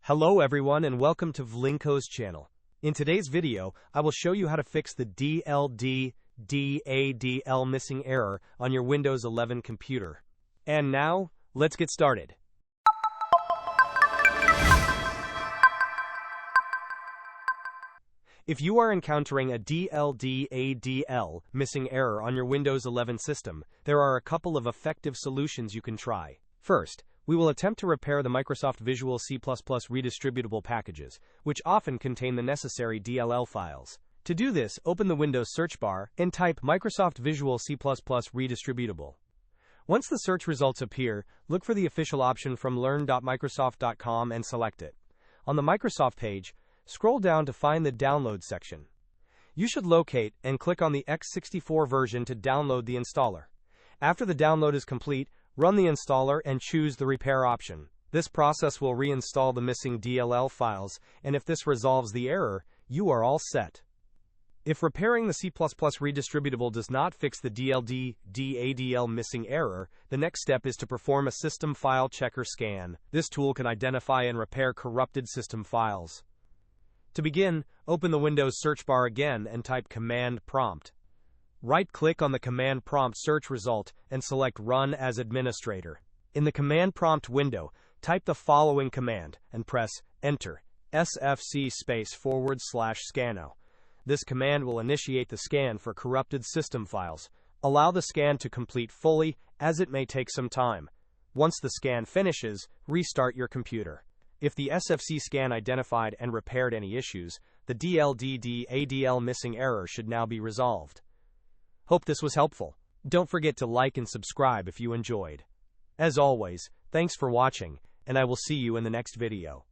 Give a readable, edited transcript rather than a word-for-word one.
Hello everyone and welcome to Vlinkoz channel. In today's video, I will show you how to fix the dldda.dll missing error on your Windows 11 computer. And now, let's get started. If you are encountering a dldda.dll missing error on your Windows 11 system, there are a couple of effective solutions you can try. First, we will attempt to repair the Microsoft Visual C Redistributable packages, which often contain the necessary DLL files. To do this, open the Windows search bar and type Microsoft Visual C Redistributable. Once the search results appear, look for the official option from learn.microsoft.com and select it. On the Microsoft page, scroll down to find the Download section. You should locate and click on the x64 version to download the installer. After the download is complete, run the installer and choose the repair option. This process will reinstall the missing DLL files, and if this resolves the error, you are all set. If repairing the C++ redistributable does not fix the dldda.dll missing error, the next step is to perform a system file checker scan. This tool can identify and repair corrupted system files. To begin, open the Windows search bar again and type command prompt. Right-click on the command prompt search result and select Run as Administrator. In the command prompt window, type the following command and press Enter, sfc://scanno. This command will initiate the scan for corrupted system files. Allow the scan to complete fully, as it may take some time. Once the scan finishes, restart your computer. If the SFC scan identified and repaired any issues, the dldda.dll missing error should now be resolved. Hope this was helpful. Don't forget to like and subscribe if you enjoyed. As always, thanks for watching, and I will see you in the next video.